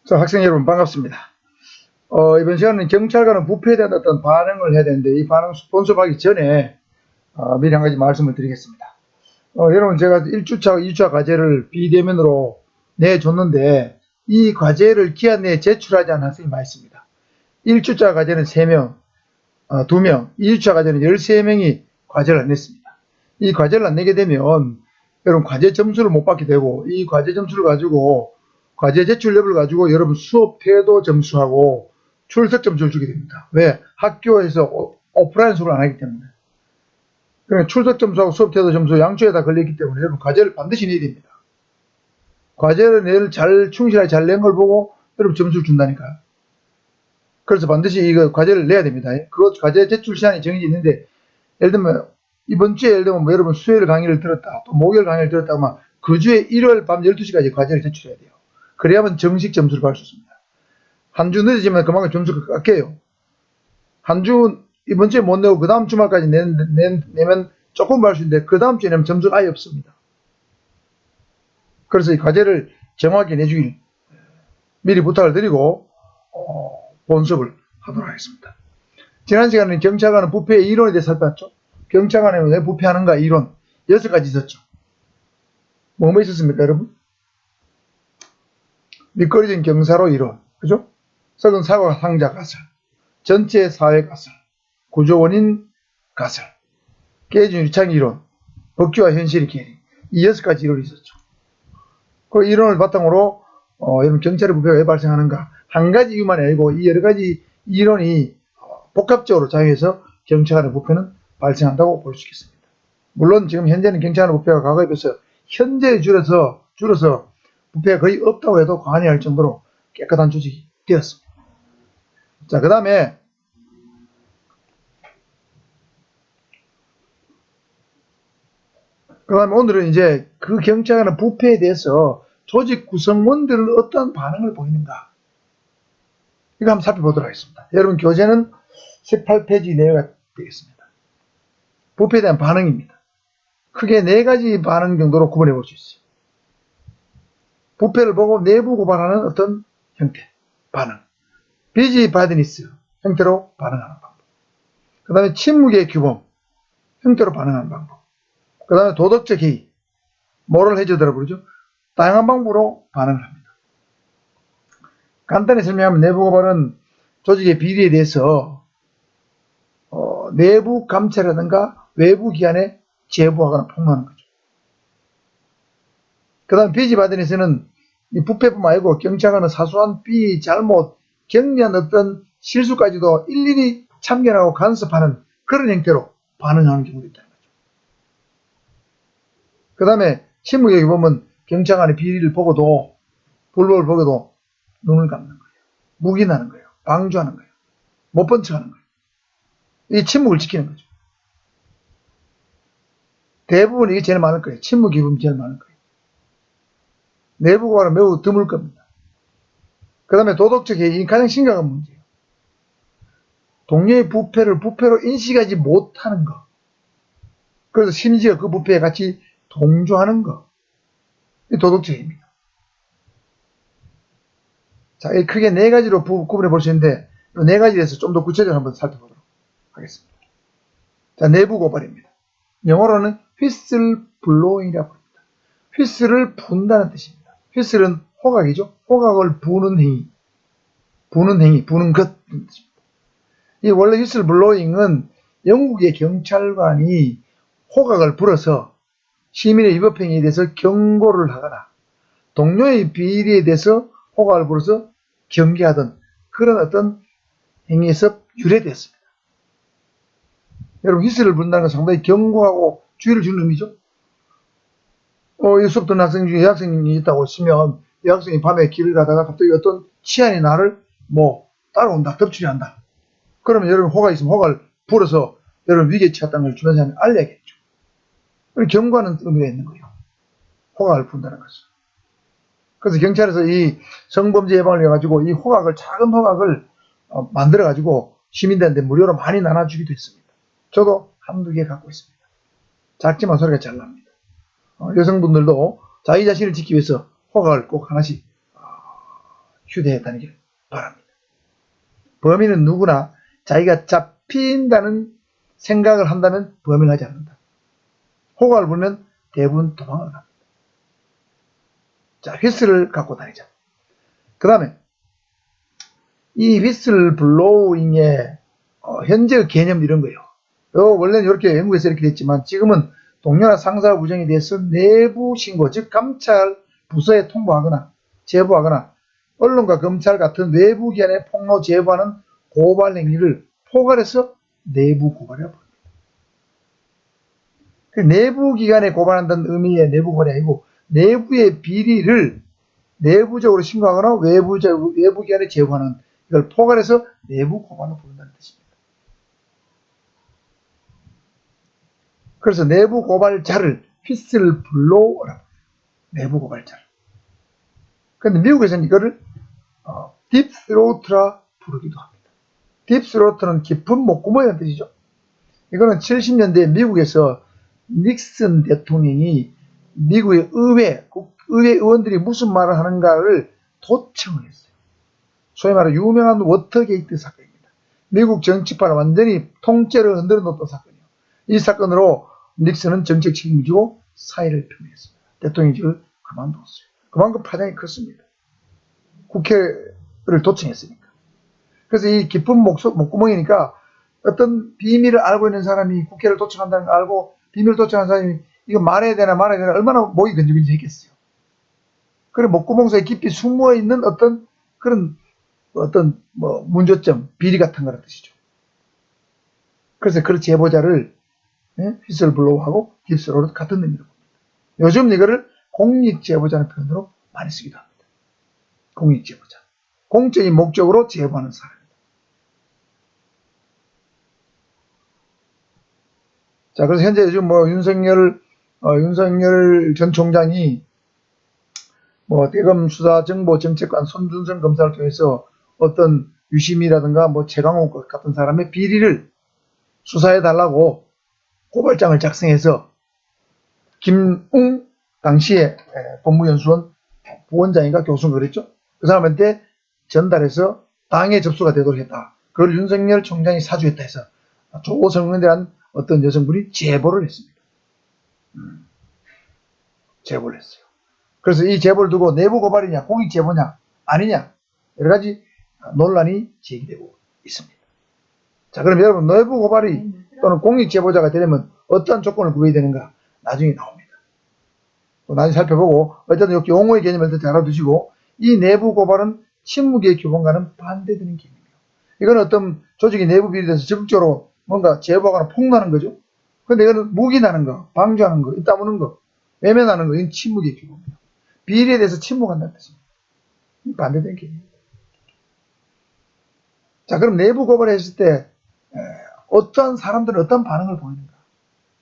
자, 학생 여러분 반갑습니다. 이번 시간은 경찰관은 부패에 대한 어떤 반응을 해야 되는데 이 반응 본수하기 전에 미리 한 가지 말씀을 드리겠습니다. 여러분 제가 1주차, 2주차 과제를 비대면으로 내줬는데 이 과제를 기한 내에 제출하지 않은 학생이 많이 있습니다. 1주차 과제는 3명, 2명, 2주차 과제는 13명이 과제를 안 냈습니다. 이 과제를 안 내게 되면 여러분 과제 점수를 못 받게 되고 이 과제 점수를 가지고 과제 제출 여부를 가지고 여러분 수업 태도 점수하고 출석 점수를 주게 됩니다. 왜? 학교에서 오프라인 수업을 안 하기 때문에. 그러니까 출석 점수하고 수업 태도 점수 양쪽에 다 걸려있기 때문에 여러분 과제를 반드시 내야 됩니다. 과제를 잘 충실하게 잘 낸 걸 보고 여러분 점수를 준다니까요. 그래서 반드시 이거 과제를 내야 됩니다. 그 과제 제출 시간이 정해져 있는데 예를 들면 이번 주에 예를 들면 뭐 여러분 수요일 강의를 들었다 또 목요일 강의를 들었다 하면 그 주에 일요일 밤 12시까지 과제를 제출해야 돼요. 그래야만 정식 점수를 받을 수 있습니다. 한 주 늦어지면 그만큼 점수가 깎여요. 한 주 이번 주에 못 내고 그 다음 주말까지 내면 조금 받을 수 있는데 그 다음 주에 내면 점수가 아예 없습니다. 그래서 이 과제를 정확히 내주길 미리 부탁을 드리고 본 수업을 하도록 하겠습니다. 지난 시간에는 경찰관은 부패의 이론에 대해 살펴봤죠. 경찰관은 왜 부패하는가 이론 6가지 있었죠. 뭐뭐 있었습니까 여러분? 미끄러진 경사로 이론, 그죠? 썩은 사과 상자 가설, 전체 사회 가설, 구조 원인 가설, 깨진 유창 이론, 법규와 현실의 괴리, 이 6가지 이론이 있었죠. 그 이론을 바탕으로 여러분 경찰의 부패가 왜 발생하는가? 한 가지 이유만이 아니고 이 여러 가지 이론이 복합적으로 작용해서 경찰의 부패는 발생한다고 볼 수 있겠습니다. 물론 지금 현재는 경찰의 부패가 과거에 비해서 현재에 줄여서 부패가 거의 없다고 해도 과언이 할 정도로 깨끗한 조직이 되었습니다. 자, 그 다음에 오늘은 이제 그 경찰관의 부패에 대해서 조직 구성원들은 어떤 반응을 보이는가 이거 한번 살펴보도록 하겠습니다. 여러분 교재는 18페이지 내외가 되겠습니다. 부패에 대한 반응입니다. 크게 4가지 반응 정도로 구분해 볼 수 있어요. 부패를 보고 내부 고발하는 어떤 형태, 반응. 비지바드니스 형태로 반응하는 방법. 그 다음에 침묵의 규범 형태로 반응하는 방법. 그 다음에 도덕적 해이, 모럴 해저드라고 그러죠. 다양한 방법으로 반응을 합니다. 간단히 설명하면 내부 고발은 조직의 비리에 대해서 내부 감찰이라든가 외부 기관에 제보하거나 폭로하는 거죠. 그 다음 비지바드니스는 이 부패뿐만 아니고 경찰관은 사소한 비리, 잘못, 경미한 어떤 실수까지도 일일이 참견하고 간섭하는 그런 형태로 반응하는 경우도 있다는 거죠. 그 다음에 침묵의 규범은 경찰관의 비리를 보고도 불법을 보고도 눈을 감는 거예요. 묵인하는 거예요. 방조하는 거예요. 못 본 척하는 거예요. 이 침묵을 지키는 거죠. 대부분 이게 제일 많을 거예요. 침묵 규범이 제일 많을 거예요. 내부 고발은 매우 드물 겁니다. 그 다음에 도덕적 해이 가장 심각한 문제예요. 동료의 부패를 부패로 인식하지 못하는 것. 그래서 심지어 그 부패에 같이 동조하는 것. 이 도덕적 해이입니다. 자, 크게 4가지로 구분해 볼 수 있는데 이 4가지에 대해서 좀 더 구체적으로 한번 살펴보도록 하겠습니다. 자, 내부 고발입니다. 영어로는 whistleblowing이라고 합니다. 휘슬을 분다는 뜻입니다. 휘슬은 호각이죠. 호각을 부는 행위. 부는 것. 이 원래 whistleblowing은 영국의 경찰관이 호각을 불어서 시민의 위법 행위에 대해서 경고를 하거나 동료의 비리에 대해서 호각을 불어서 경계하던 그런 어떤 행위에서 유래됐습니다. 여러분 휘슬을 분다는 건 상당히 경고하고 주의를 주는 의미죠. 이 수업 듣는 학생 중에 여학생이 있다고 치면 여학생이 밤에 길을 가다가 갑자기 어떤 치안이 나를 따라온다, 덮치려한다. 그러면 여러분 호가 있으면 호가를 불어서 여러분 위기에 처했다는 걸 주변 사람에 알려야겠죠. 경고하는 의미가 있는 거예요. 호각을 분다는 것은. 그래서 경찰에서 이 성범죄 예방을 위해 가지고 이 호각을 작은 호각을 만들어 가지고 시민들한테 무료로 많이 나눠주기도 했습니다. 저도 한두 개 갖고 있습니다. 작지만 소리가 잘 납니다. 여성분들도 자기 자신을 지키기 위해서 호각을 꼭 하나씩 휴대했다는 바랍니다. 범인은 누구나 자기가 잡힌다는 생각을 한다면 범인을 하지 않는다. 호각을 불면 대부분 도망을 갑니다. 자, 휘슬을 갖고 다니자. 그 다음에 이 휘슬 블로잉의 현재의 개념 이런 거예요. 원래는 이렇게 영국에서 이렇게 됐지만 지금은 동료나 상사와 부정에 대해서 내부 신고, 즉 감찰 부서에 통보하거나 제보하거나 언론과 검찰 같은 외부 기관에 폭로 제보하는 고발 행위를 포괄해서 내부 고발이라고 합니다. 내부 기관에 고발한다는 의미의 내부 고발이 아니고 내부의 비리를 내부적으로 신고하거나 외부 기관에 제보하는 이걸 포괄해서 내부 고발로 부른다는 뜻입니다. 그래서 내부 고발자를 휘슬 블로우라고 해요. 내부 고발자를. 그런데 미국에서는 이거를 딥스로트라 부르기도 합니다. 딥스로트는 깊은 목구멍이라는 뜻이죠. 이거는 70년대 미국에서 닉슨 대통령이 미국의 의회 의원들이 무슨 말을 하는가를 도청을 했어요. 소위 말하는 유명한 워터게이트 사건입니다. 미국 정치판을 완전히 통째로 흔들어 놓았던 사건이에요. 이 사건으로 닉슨은 정책 책임을 지고 사의를 표명했습니다. 대통령직을 그만두었어요. 그만큼 파장이 컸습니다. 국회를 도청했으니까. 그래서 이 깊은 목구멍이니까 어떤 비밀을 알고 있는 사람이 국회를 도청한다는 걸 알고 비밀을 도청한 사람이 이거 말해야 되나 말아야 되나 얼마나 목이 건조건조했겠어요. 그리고 목구멍 사이에 깊이 숨어 있는 어떤 그런 문제점, 비리 같은 거란 뜻이죠. 그래서 그 제보자를 휘슬 블로우하고 딥스로트 같은 의미로 봅니다. 요즘 이거를 공익 제보자는 표현으로 많이 쓰기도 합니다. 공익 제보자. 공적인 목적으로 제보하는 사람입니다. 자, 그래서 현재 요즘 윤석열 전 총장이 대검 수사정보정책관 손준성 검사를 통해서 어떤 유심이라든가 최강욱 같은 사람의 비리를 수사해달라고 고발장을 작성해서 김웅 당시에 법무연수원 부원장인가 교수인가 그랬죠. 그 사람한테 전달해서 당에 접수가 되도록 했다. 그걸 윤석열 총장이 사주했다 해서 조성은에 대한 어떤 여성분이 제보를 했습니다. 제보를 했어요. 그래서 이 제보를 두고 내부 고발이냐 공익 제보냐 아니냐 여러 가지 논란이 제기되고 있습니다. 자, 그럼 여러분 내부 고발이 또는 공익 제보자가 되려면 어떠한 조건을 구해야 되는가 나중에 나옵니다. 나중에 살펴보고 어쨌든 이렇게 용어의 개념을 잘 알아두시고 이 내부 고발은 침묵의 규범과는 반대되는 개념이에요. 이건 어떤 조직의 내부 비리에 대해서 적극적으로 뭔가 제보하거나 폭로하는 거죠. 근데 이거는 묵인하는 거, 방조하는 거, 따무는 거, 외면하는 거, 이건 침묵의 규범이에요. 비리에 대해서 침묵한다는 뜻입니다. 반대되는 개념입니다. 자, 그럼 내부 고발을 했을 때 어떠한 사람들은 어떤 반응을 보이는가?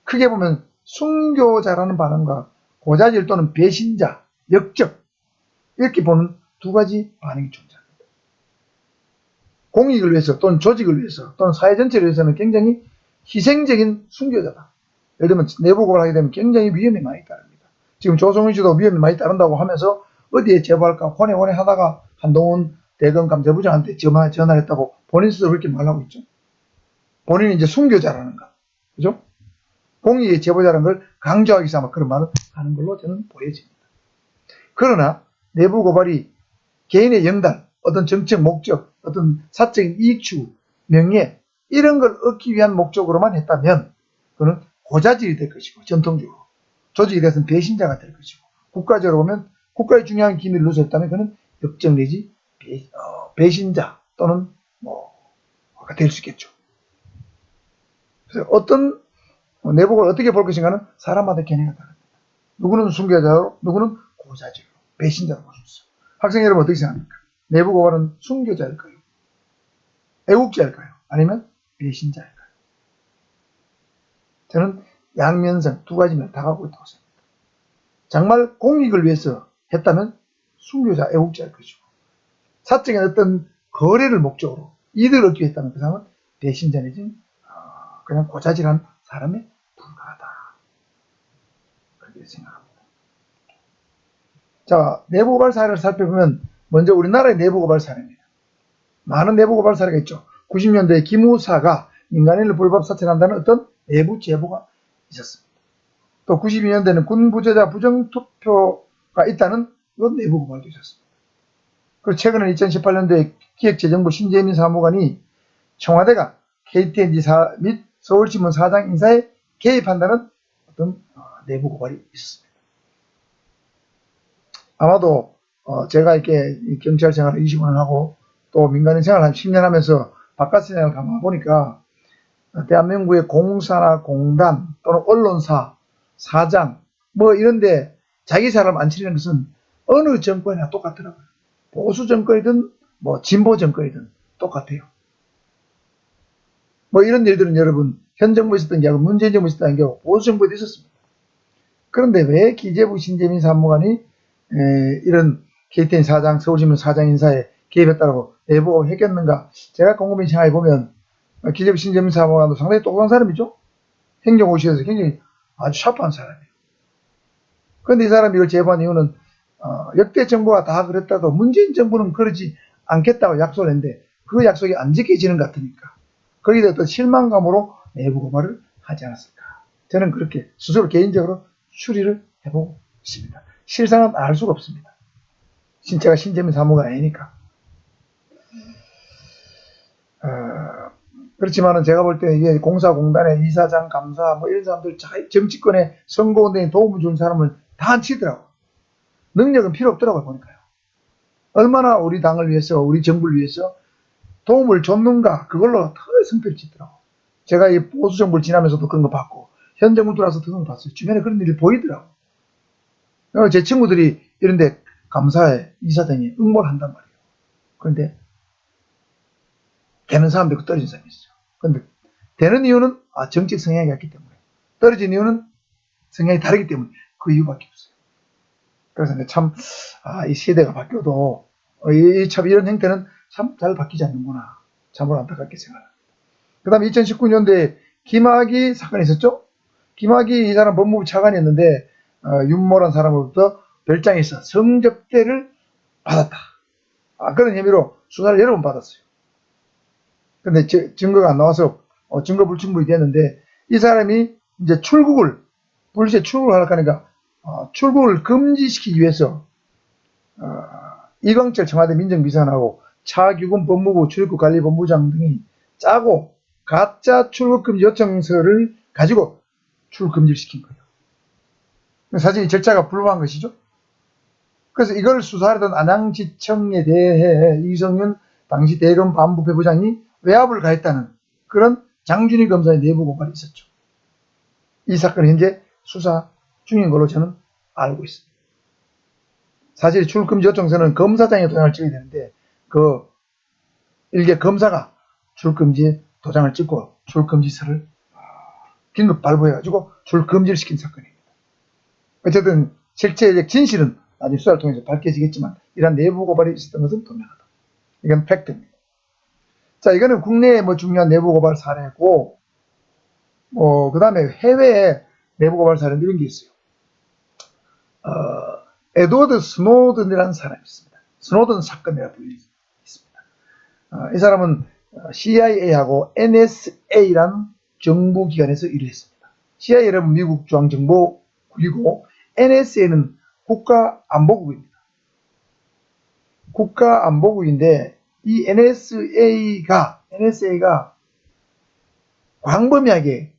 크게 보면 순교자라는 반응과 고자질 또는 배신자, 역적 이렇게 보는 두 가지 반응이 존재합니다. 공익을 위해서 또는 조직을 위해서 또는 사회 전체를 위해서는 굉장히 희생적인 순교자다. 예를 들면 내부 고발하게 되면 굉장히 위험이 많이 따릅니다. 지금 조성은 씨도 위험이 많이 따른다고 하면서 어디에 제보할까 혼에 하다가 한동훈 대검 감찰부장한테 전화를 했다고 본인 스스로 그렇게 말하고 있죠. 본인이 이제 순교자라는 거. 그죠? 공익의 제보자라는 걸 강조하기 위해서 아마 그런 말을 하는 걸로 저는 보여집니다. 그러나 내부 고발이 개인의 영달, 어떤 정책 목적, 어떤 사적인 이익 추구, 명예 이런 걸 얻기 위한 목적으로만 했다면 그는 고자질이 될 것이고 전통적으로 조직에 대해서는 배신자가 될 것이고 국가적으로 보면 국가의 중요한 기밀을 누설했다면 그는 역적 내지 배신자 또는 될 수 있겠죠. 그래서 어떤 내부를 어떻게 볼 것인가는 사람마다 견해가 다릅니다. 누구는 순교자로 누구는 고자질로 배신자로 볼 수 있어요. 학생 여러분 어떻게 생각합니까? 내부 고발은 순교자일까요? 애국자일까요? 아니면 배신자일까요? 저는 양면성 두 가지 면 다 갖고 있다고 생각합니다. 정말 공익을 위해서 했다면 순교자, 애국자일 것이고 사적인 어떤 거래를 목적으로 이득을 얻기 위해 했다면 그 사람은 배신자 내지 그냥 고자질한 사람에 불과하다. 그렇게 생각합니다. 자, 내부 고발 사례를 살펴보면 먼저 우리나라의 내부 고발 사례입니다. 많은 내부 고발 사례가 있죠. 90년대에 기무사가 민간인을 불법 사찰한다는 어떤 내부 제보가 있었습니다. 또 92년대에는 군 부재자 부정투표가 있다는 그런 내부 고발도 있었습니다. 그리고 최근에 2018년도에 기획재정부 신재민 사무관이 청와대가 KTNG 및 서울신문 사장 인사에 개입한다는 어떤 내부 고발이 있었습니다. 아마도 제가 이렇게 경찰 생활을 20년을 하고 또 민간인 생활을 한 10년 하면서 바깥 생활을 가보니까 대한민국의 공사나 공단 또는 언론사, 사장 뭐 이런데 자기 사람 안 치르는 것은 어느 정권이나 똑같더라고요. 보수 정권이든 뭐 진보 정권이든 똑같아요. 뭐 이런 일들은 여러분 현 정부에 있었던 게 아니고 문재인 정부에 있었던 게 아니고 보수 정부에도 있었습니다. 그런데 왜 기재부 신재민 사무관이 이런 KTN 사장, 서울신문 사장 인사에 개입했다고 내부가 했겠는가? 제가 곰곰이 생각해 보면 기재부 신재민 사무관도 상당히 똑똑한 사람이죠. 행정고시에서 굉장히 아주 샤프한 사람이에요. 그런데 이 사람이 이걸 제보한 이유는 역대 정부가 다 그랬다도 문재인 정부는 그러지 않겠다고 약속을 했는데 그 약속이 안 지켜지는 것 같으니까 거기에 어떤 실망감으로 내부 고발을 하지 않았을까. 저는 그렇게 스스로 개인적으로 추리를 해보고 있습니다. 실상은 알 수가 없습니다. 제가 신재민 사무가 아니니까. 그렇지만은 제가 볼 때 이게 공사공단의 이사장, 감사 뭐 이런 사람들 정치권에 선거운동에 도움을 주는 사람을 다 안 치더라고. 능력은 필요 없더라고요, 보니까요. 얼마나 우리 당을 위해서, 우리 정부를 위해서 도움을 줬는가, 그걸로 더 성패를 짓더라고. 제가 이 보수 정부를 지나면서도 그런 거 봤고, 현 정부 들어와서 그런 거 봤어요. 주변에 그런 일이 보이더라고. 제 친구들이 이런데 감사에 이사장에 응모를 한단 말이에요. 그런데 되는 사람도 있고 떨어진 사람이 있어요. 그런데 되는 이유는 정책 성향이 같기 때문에, 떨어진 이유는 성향이 다르기 때문에 그 이유밖에 없어요. 그래서 참 이 세대가 바뀌어도 참 이런 행태는 참 잘 바뀌지 않는구나. 참으로 안타깝게 생각합니다. 그 다음에 2019년도에 김학의 사건이 있었죠. 김학의 이 사람 법무부 차관이었는데 윤모란 사람으로부터 별장에서 성접대를 받았다. 그런 혐의로 수사를 여러 번 받았어요. 근데 증거가 안 나와서 증거 불충분이 됐는데 이 사람이 이제 불시에 출국을 하려고 하니까 출국을 금지시키기 위해서 이광철 청와대 민정비서관하고 차규근 법무부 출입국관리본부장 등이 짜고 가짜 출국금지 요청서를 가지고 출국금지를 시킨 거예요. 사실 이 절차가 불법한 것이죠. 그래서 이걸 수사하던 안양지청에 대해 이성윤 당시 대검 반부패부장이 외압을 가했다는 그런 장준희 검사의 내부 고발이 있었죠. 이 사건은 현재 수사 중인 걸로 저는 알고 있습니다. 사실 출국금지 요청서는 검사장에 도장을 찍어야 되는데 그 일개 검사가 출국금지 도장을 찍고 출국금지서를 긴급 발부해가지고 출국금지를 시킨 사건입니다. 어쨌든 실체적 진실은 나중에 수사를 통해서 밝혀지겠지만 이러한 내부 고발이 있었던 것은 분명하다. 이건 팩트입니다. 자, 이거는 국내에 뭐 중요한 내부 고발 사례고 그 다음에 해외에 내부 고발 사례는 이런 게 있어요. 에드워드 스노든이라는 사람이 있습니다. 스노든 사건이라고 불리습니다. 이 사람은 CIA하고 NSA라는 정부기관에서 일을 했습니다. CIA는 미국 중앙정보국이고 NSA는 국가안보국입니다. 국가안보국인데 이 NSA가 광범위하게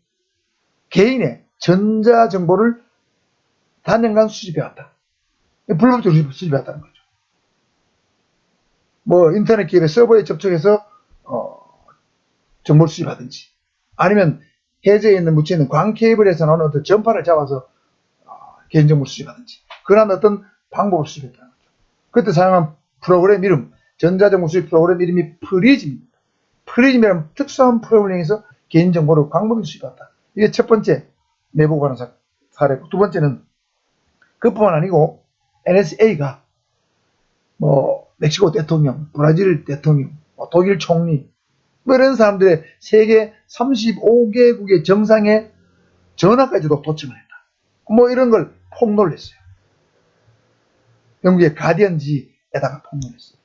개인의 전자정보를 단연간 수집해왔다. 불법적으로 수집해왔다는 거죠. 뭐 인터넷 기업의 서버에 접촉해서 정보를 수집하든지 아니면 해저에 있는 묻혀 있는 광 케이블에서 나오는 어떤 전파를 잡아서 개인정보를 수집하든지 그런 어떤 방법을 수집했다는 거죠. 그때 사용한 프로그램 이름, 전자정보 수집 프로그램 이름이 프리즘입니다. 프리즘이라는 특수한 프로그램을 이용해서 개인정보를 광범위히 수집했다. 이게 첫 번째 내부 고발 사례고, 두 번째는 그뿐만 아니고 NSA가 뭐 멕시코 대통령, 브라질 대통령, 독일 총리 뭐 이런 사람들의 세계 35개국의 정상에 전화까지도 도청을 했다. 뭐 이런 걸 폭로를 했어요. 영국의 가디언지 폭로했어요.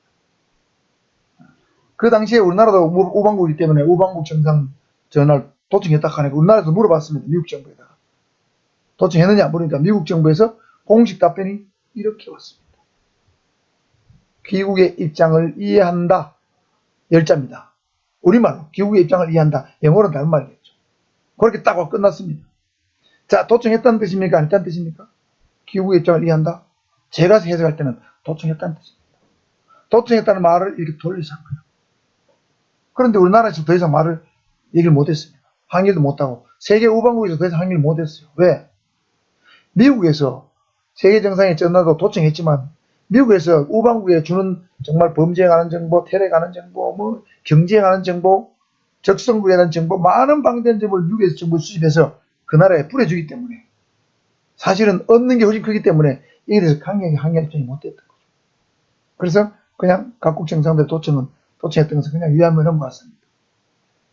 그 당시에 우리나라도 우방국이기 때문에 우방국 정상 전화를 도청했다 하니까 우리나라에서 물어봤습니다. 미국 정부에다가. 도청했느냐 물으니까 미국 정부에서 공식 답변이 이렇게 왔습니다. 귀국의 입장을 이해한다. 열자입니다. 우리말로 귀국의 입장을 이해한다. 영어로는 다른 말이겠죠. 그렇게 딱 끝났습니다. 자, 도청했다는 뜻입니까? 안 했다는 뜻입니까? 귀국의 입장을 이해한다. 제가 해석할 때는 도청했다는 뜻입니다. 도청했다는 말을 이렇게 돌려서 한 거예요. 그런데 우리나라에서 더 이상 말을 얘기를 못했습니다. 항의도 못하고 세계 우방국에서 더 이상 항의를 못했어요. 왜? 미국에서 세계 정상에 전화도 도청했지만 미국에서 우방국에 주는 정말 범죄에 관한 정보, 테러에 관한 정보, 뭐 경제에 관한 정보, 적성국에 대한 정보, 많은 방대한 정보를 미국에서 정보 수집해서 그 나라에 뿌려주기 때문에 사실은 얻는 게 훨씬 크기 때문에 이에 대해서 강력하게 항의할 입장이 못 됐던 거죠. 그래서 그냥 각국 정상들 도청했던 것을 그냥 위하면 넘어갔습니다.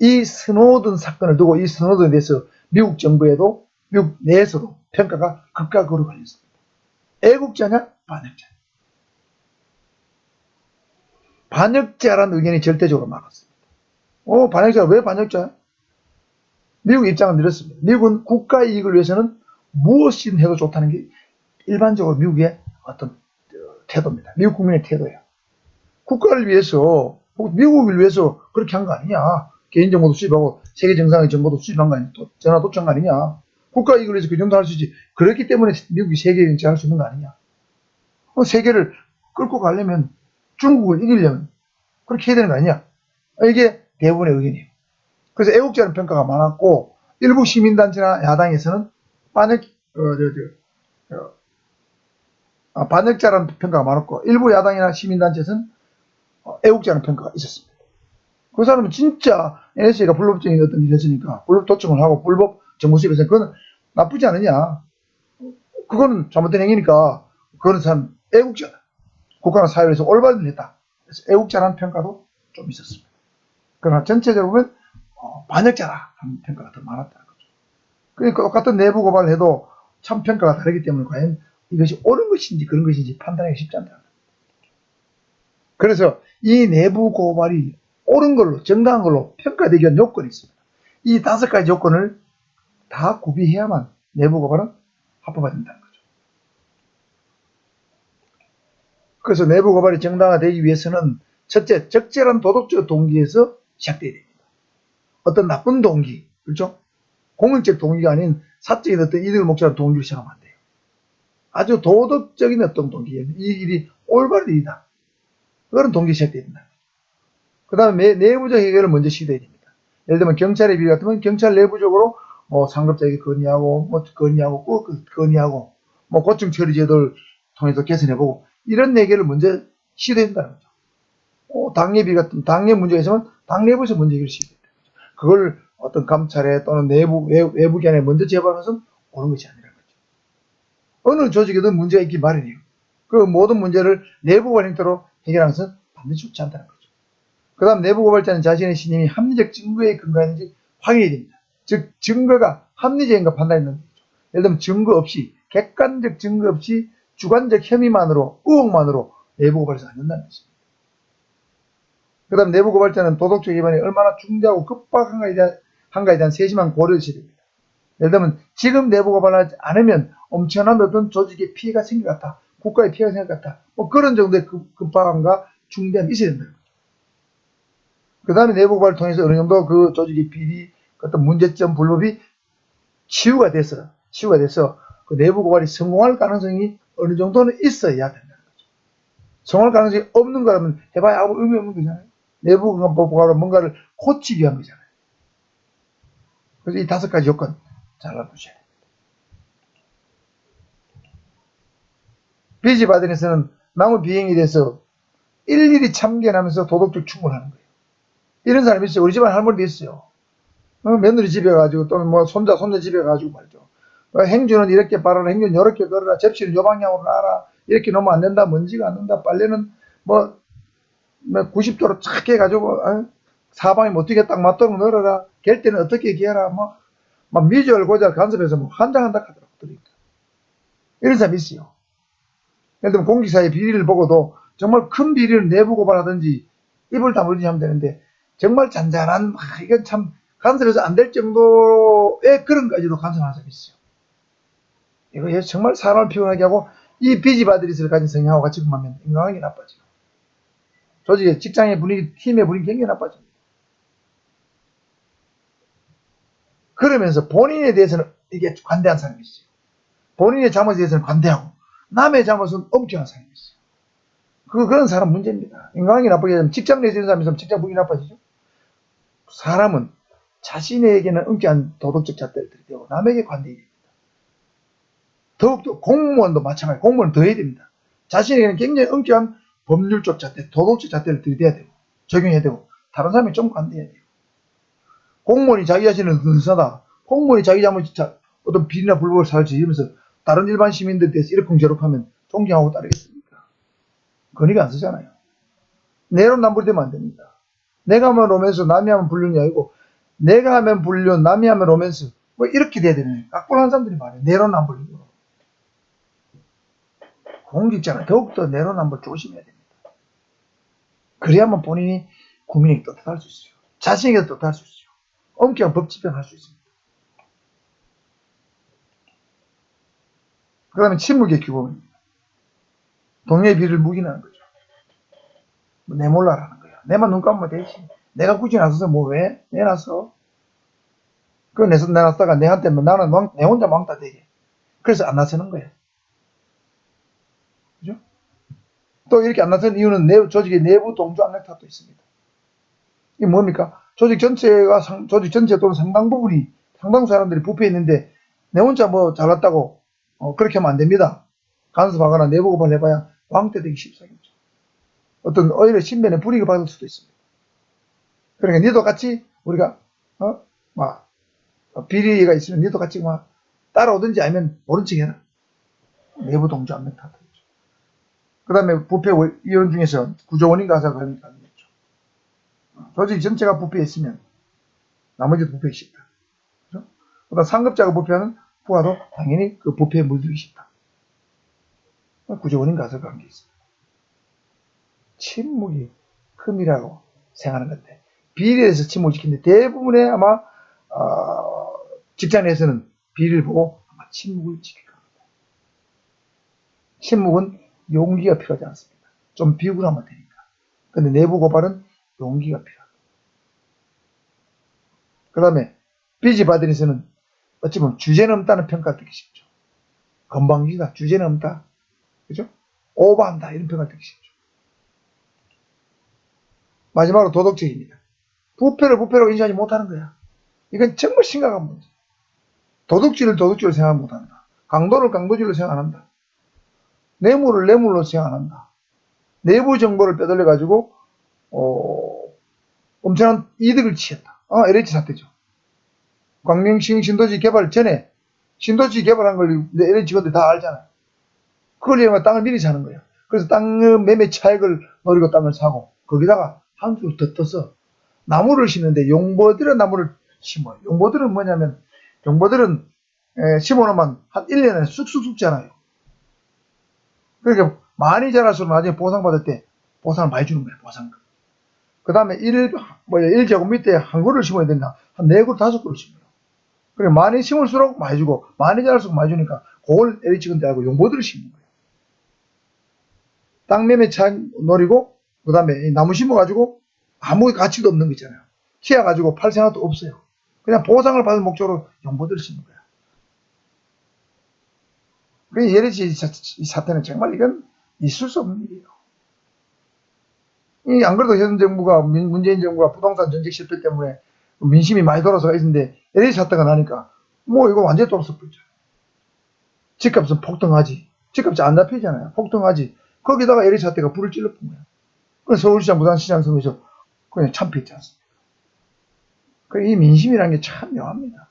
이 스노든 사건을 두고 이 스노든에 대해서 미국 정부에도 미국 내에서도 평가가 극과 극으로 갈렸습니다. 애국자냐 반역자냐. 반역자라는 의견이 절대적으로 많았습니다. 반역자가 왜 반역자야? 미국 입장은 이렇습니다. 미국은 국가 이익을 위해서는 무엇이든 해도 좋다는 게 일반적으로 미국의 어떤 태도입니다. 미국 국민의 태도예요. 국가를 위해서, 미국을 위해서 그렇게 한 거 아니냐. 개인정보도 수집하고 세계 정상의 정보도 수집한 거 아니냐. 전화 도청한 거 아니냐. 국가 이익을 위해서 그 정도 할 수 있지. 그렇기 때문에 미국이 세계 정치할 수 있는 거 아니냐. 세계를 끌고 가려면 중국을 이기려면 그렇게 해야 되는 거 아니냐. 이게 대부분의 의견이에요. 그래서 애국자는 평가가 많았고 일부 시민단체나 야당에서는 반역자라는 평가가 많았고 일부 야당이나 시민단체에서는 애국자라는 평가가 있었습니다. 그 사람은 진짜 NSA가 불법적인 어떤 일을 했으니까 불법 도청을 하고 불법 정보 수집해서 그거는 나쁘지 않느냐. 그거는 잘못된 행위니까 그거는 참 애국자다. 국가나 사회에서 올바른 일을 했다. 그래서 애국자라는 평가도 좀 있었습니다. 그러나 전체적으로 보면 반역자라는 평가가 더 많았다는 거죠. 그러니까 똑같은 내부 고발을 해도 참 평가가 다르기 때문에 과연 이것이 옳은 것인지 그런 것인지 판단하기 쉽지 않다는 거죠. 그래서 이 내부 고발이 옳은 걸로 정당한 걸로 평가되기 위한 요건이 있습니다. 이 5가지 요건을 다 구비해야만 내부 고발은 합법화 된다는 거죠. 그래서 내부 고발이 정당화되기 위해서는 첫째, 적절한 도덕적 동기에서 시작돼야 됩니다. 어떤 나쁜 동기, 그렇죠? 공익적 동기가 아닌 사적인 어떤 이득을 목적으로 동기를 시작하면 안 돼요. 아주 도덕적인 어떤 동기, 이 일이 올바른 일이다. 그런 동기 시작돼야 된다. 그 다음에 내부적 해결을 먼저 시도해야 됩니다. 예를 들면 경찰의 비리 같으면 경찰 내부적으로 상급자에게 건의하고, 건의하고, 고충 처리 제도를 통해서 개선해보고, 이런 해결을 먼저 시도해야 된다는 거죠. 당내 비리 같은, 당내 문제가 있으면 당 내부에서 먼저 해결을 시도해야 된다는 거죠. 그걸 어떤 감찰에 또는 외부 기관에 먼저 제보하는 것은 옳은 것이 아니라는 거죠. 어느 조직에든 문제가 있기 마련이에요. 그 모든 문제를 내부 고발 형태로 해결하는 것은 반드시 좋지 않다는 거죠. 그 다음 내부 고발자는 자신의 신임이 합리적 증거에 근거하는지 확인해야 됩니다. 즉 증거가 합리적인가 판단해야 됩니다. 예를 들면 증거 없이 객관적 증거 없이 주관적 혐의만으로 의혹만으로 내부 고발해서 안 된다는 것입니다. 그 다음 내부 고발자는 도덕적 위반이 얼마나 중대하고 급박한가에 대한 세심한 고려를 해야 됩니다. 예를 들면 지금 내부 고발하지 않으면 엄청난 어떤 조직에 피해가 생길 것 같다. 국가에 피해가 생길 것 같다. 그런 정도의 급박함과 중대함이 있어야 된다는 거죠. 그 다음에 내부 고발을 통해서 어느 정도 그 조직의 비리, 어떤 문제점, 불법이 치유가 돼서 그 내부 고발이 성공할 가능성이 어느 정도는 있어야 된다는 거죠. 성공할 가능성이 없는 거라면 해봐야 아무 의미 없는 거잖아요. 내부 고발은 뭔가를 고치기 위한 거잖아요. 그래서 이 5가지 요건 잘 알아두셔야 됩니다. 빚이 받은 데서는 남의 비행에 대해서 일일이 참견하면서 도덕적 충고를 하는 거예요. 이런 사람이 있어요. 우리 집안 할머니도 있어요. 며느리 집에 가지고 또는 손자 집에 가지고 말이죠. 행주는 이렇게 바라라, 행주는 이렇게 걸어라, 접시는 요 방향으로 놔라, 이렇게 놓으면 안 된다, 먼지가 안 된다, 빨래는 90도로 착 해가지고 사방에 어떻게 딱 맞도록 널어라, 갤 때는 어떻게 개라, 미주알 고잘 간섭해서 환장한다 하더라고요. 이런 사람이 있어요. 예를 들면 공직사의 비리를 보고도 정말 큰 비리를 내부 고발하든지 입을 다물든지 하면 되는데 정말 잔잔한 이건 참 간섭해서 안 될 정도의 그런 까지도 간섭한 적이 있어요. 이거 정말 사람을 피곤하게 하고 이 비지바드리스를 가진 성향하고 같이 근무하면 인간관계 나빠져요. 조직의 직장의 분위기, 팀의 분위기 굉장히 나빠집니다. 그러면서 본인에 대해서는 이게 관대한 사람이 있어요. 본인의 잘못에 대해서는 관대하고 남의 잘못은 엄격한 사람이 있어요. 그런 사람 문제입니다. 인간관계 나쁘게 되면 직장 내에 있는 사람이 있으면 직장 분위기 나빠지죠. 사람은 자신에게는 엄격한 도덕적 잣대를 들이대고 남에게 관대해야 됩니다. 더욱더 공무원도 마찬가지. 공무원은 더 해야 됩니다. 자신에게는 굉장히 엄격한 법률적 잣대, 도덕적 잣대를 들이대야 되고 적용해야 되고 다른 사람이 좀 관대해야 돼요. 공무원이 자기 자신은 근사다. 공무원이 자기 잘못 어떤 비리나 불법을 잘 저지르면서 다른 일반 시민들에 대해서 이렇쿵저렇하면 존경하고 따르겠습니까? 권위가 안 쓰잖아요. 내로남불이 되면 안 됩니다. 내가 하면 로맨스, 남이 하면 불륜이 아니고 내가 하면 불륜, 남이 하면 로맨스 뭐 이렇게 돼야 되는 깍불한 사람들이 많아요. 내로남불이고. 공직자는 더욱더 내로남불 조심해야 됩니다. 그래야만 본인이 국민에게 떳떳할 수 있어요. 자신에게도 떳떳할 수 있어요. 엄격한 법 집행할 수 있습니다. 그 다음에 침묵의 규범입니다. 동료의 비리를 묵인하는 거죠. 내몰라라는 거야. 내만 눈 감으면 되지. 내가 굳이 나서서 뭐 왜? 내 나서. 그거 내놨다가 내한테 뭐 나는 내 혼자 왕따 되게. 그래서 안 나서는 거야. 그죠? 또 이렇게 안 나서는 이유는 조직의 내부 동조 압력 탓도 있습니다. 이게 뭡니까? 조직 전체 또는 상당 부분이, 상당수 사람들이 부패해 있는데, 내 혼자 뭐 잘났다고, 그렇게 하면 안 됩니다. 간섭하거나 내부 고발 해봐야 왕따 되기 십상이죠. 어떤 오히려 신변에 불이익을 받을 수도 있습니다. 그러니까 니도 같이 우리가, 비리가 있으면 니도 같이 따라오든지 아니면 모른 척 해라. 내부 동조 압력 탓. 그 다음에 부패 이론 중에서 구조 원인 가사 그런 게 아니겠죠. 조직 전체가 부패했으면 나머지도 부패하기 쉽다. 그죠? 그 다음 상급자가 부패하는 부하도 당연히 그 부패에 물들기 쉽다. 구조 원인 가사 관계 있습니다. 침묵이 흠이라고 생각하는 건데 비리에서 침묵을 지키는데 대부분의 아마 직장 내에서는 비리를 보고 아마 침묵을 지킬 겁니다. 침묵은 용기가 필요하지 않습니다. 좀 비굴하면 되니까. 근데 내부 고발은 용기가 필요합니다. 그 다음에 비지바드리스는 어찌 보면 주제는 없다는 평가를 듣기 쉽죠. 건방지다, 주제는 없다, 그죠? 오버한다 이런 평가를 듣기 쉽죠. 마지막으로 도덕적입니다. 부패를 부패로 인지하지 못하는 거야. 이건 정말 심각한 문제. 도둑질을 도둑질로 생각 못한다. 강도를 강도질로 생각 안 한다. 뇌물을 뇌물로 생각 안 한다. 내부 정보를 빼돌려가지고 엄청난 이득을 취했다. LH 사태죠. 광명시 신도시 개발 전에 신도시 개발한 걸 LH 직원들 다 알잖아요. 그걸 이용해 땅을 미리 사는 거예요. 그래서 땅 매매 차익을 노리고 땅을 사고 거기다가 한 수 더 떠서 나무를 심는데 용보들은 나무를 심어요. 용보들은 뭐냐면 용보들은 심어놓으면 한 1년에 쑥쑥 자라요. 그러니까 많이 자랄수록 나중에 보상받을 때 보상을 많이 주는 거예요. 보상금. 그 다음에 1제곱미터에 한 그루를 심어야 된다. 한 4그루, 5그루 심어요. 그러니까 많이 심을수록 많이 주고 많이 자랄수록 많이 주니까 그걸 LH 건데 알고 용보들을 심는 거예요. 땅 매매 차익 노리고 그 다음에 나무 심어가지고 아무 가치도 없는 거 있잖아요. 키워가지고 팔 생각도 없어요. 그냥 보상을 받을 목적으로 용보들을 심는 거예요. 그러니까 LH 이 사태는 정말 이건 있을 수 없는 일이에요. 안 그래도 현 정부가, 문재인 정부가 부동산 정책 실패 때문에 민심이 많이 돌아서 있는데 LH 사태가 나니까 뭐 이거 완전히 돌아서 버렸죠. 집값은 폭등하지. 집값이 안 잡히잖아요. 폭등하지. 거기다가 LH 사태가 불을 찔러본 거예요. 그래서 서울시장, 부산시장 선거에서 그냥 참패했지 않습니까? 이 민심이라는 게 참 묘합니다.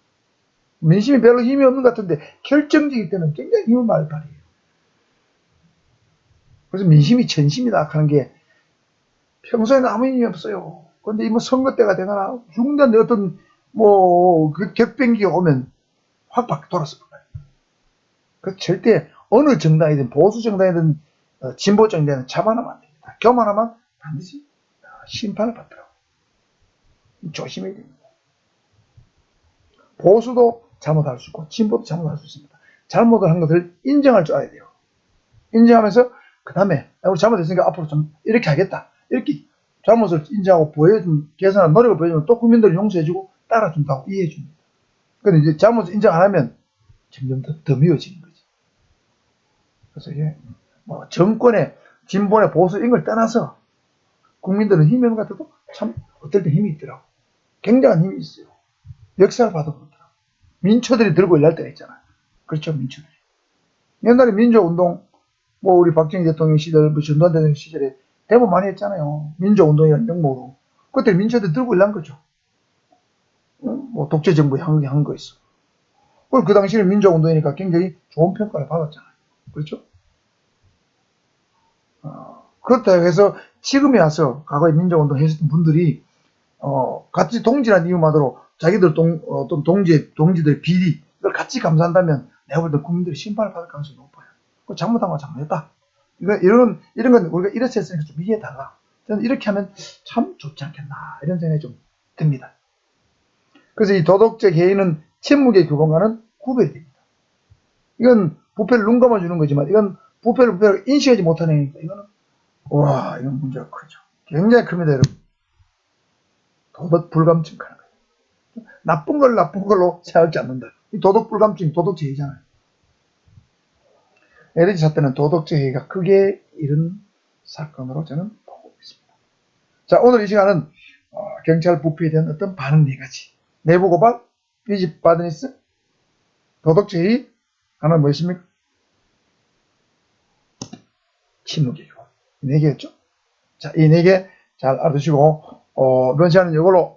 민심이 별로 힘이 없는 것 같은데 결정적일 때는 굉장히 힘을 많이 발휘해요. 그래서 민심이 전심이다 하는 게 평소에는 아무 의미 없어요. 근데 이 선거 때가 되거나 중간 어떤 그 격변기가 오면 확 바뀌어 돌아서 버려요. 그 절대 어느 정당이든 보수 정당이든 진보 정당이든 잡아놓으면 안 됩니다. 교만하면 반드시 심판을 받더라고. 조심해야 됩니다. 보수도 잘못할 수 있고 진보도 잘못할 수 있습니다. 잘못을 한 것을 인정할 줄 알아야 돼요. 인정하면서 그 다음에 우리 잘못했으니까 앞으로 좀 이렇게 하겠다. 이렇게 잘못을 인정하고 보여준 개선한 노력을 보여주면 또 국민들이 용서해주고 따라준다고 이해해줍니다. 근데 이제 잘못을 인정 안 하면 점점 더 미워지는 거지. 그래서 이게 뭐 정권의 진보의 보수 이런 걸 떠나서 국민들은 힘이 없는 것 같아도 참 어떨 때 힘이 있더라고. 굉장한 힘이 있어요. 역사를 봐도 그렇더라고. 민초들이 들고 일할 때가 있잖아요. 그렇죠, 민초들이. 옛날에 민주운동, 뭐 우리 박정희 대통령 시절, 뭐 전두환 대통령 시절에 대부 많이 했잖아요. 민주운동이라는 명목으로. 그때 민초들이 들고 일한 거죠. 뭐 독재정부에 한 거 있어. 그 당시에는 민주운동이니까 굉장히 좋은 평가를 받았잖아요. 그렇죠? 그렇다고 해서 지금에 와서 과거에 민주운동 했었던 분들이 같이 동지란 이유만으로 자기들 동지들의 비리 이걸 같이 감사한다면 내가 볼 때 국민들이 심판을 받을 가능성이 높아요. 그 잘못한 건 잘못했다. 이런 건 우리가 이렇게 했으니까 좀 이해다가 저는 이렇게 하면 참 좋지 않겠나 이런 생각이 좀 듭니다. 그래서 이 도덕적 해이는 침묵의 규범과는 구별이 됩니다. 이건 부패를 눈 감아주는 거지만 이건 부패를 인식하지 못하는 행위니까 이거는 이건 문제가 크죠. 굉장히 큽니다, 여러분. 도덕 불감증 하는 거예요. 나쁜 걸 나쁜 걸로 생각하지 않는다. 이 도덕 불감증, 도덕죄이잖아요. LG 사태는 도덕죄가 크게 이른 사건으로 저는 보고 있습니다. 자, 오늘 이 시간은 경찰 부패에 대한 어떤 반응 4가지. 내부 고발, 삐집 바드니스, 도덕죄의, 하나는 무엇입니까? 침묵의 규범. 4개였죠? 자, 이 4개 잘 알아두시고, 이번 시간은 이걸로